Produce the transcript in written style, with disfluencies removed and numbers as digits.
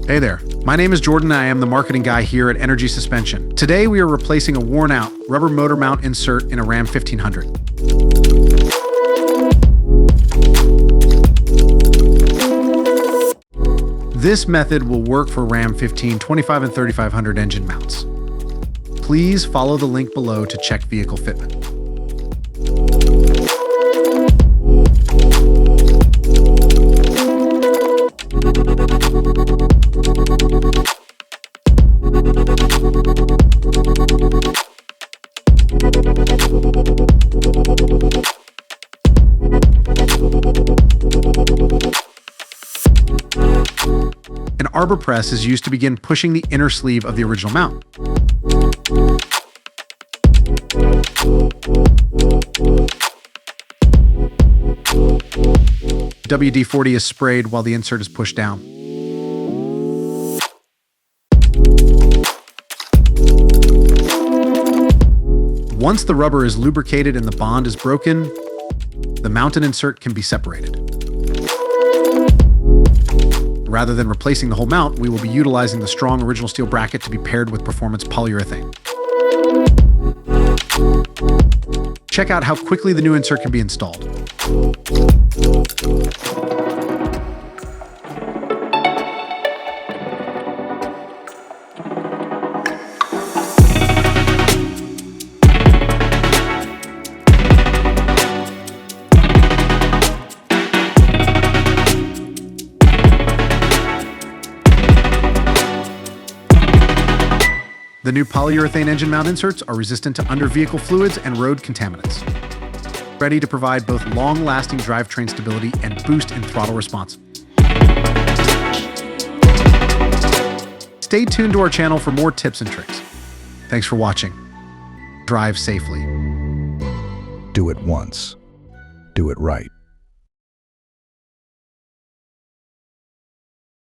Hey there, my name is Jordan and I am the marketing guy here at Energy Suspension. Today we are replacing a worn-out rubber motor mount insert in a Ram 1500. This method will work for Ram 15, 25, and 3500 engine mounts. Please follow the link below to check vehicle fitment. An arbor press is used to begin pushing the inner sleeve of the original mount. WD-40 is sprayed while the insert is pushed down. Once the rubber is lubricated and the bond is broken, the mount and insert can be separated. Rather than replacing the whole mount, we will be utilizing the strong original steel bracket to be paired with performance polyurethane. Check out how quickly the new insert can be installed. The new polyurethane engine mount inserts are resistant to under-vehicle fluids and road contaminants, ready to provide both long-lasting drivetrain stability and boost in throttle response. Stay tuned to our channel for more tips and tricks. Thanks for watching. Drive safely. Do it once. Do it right.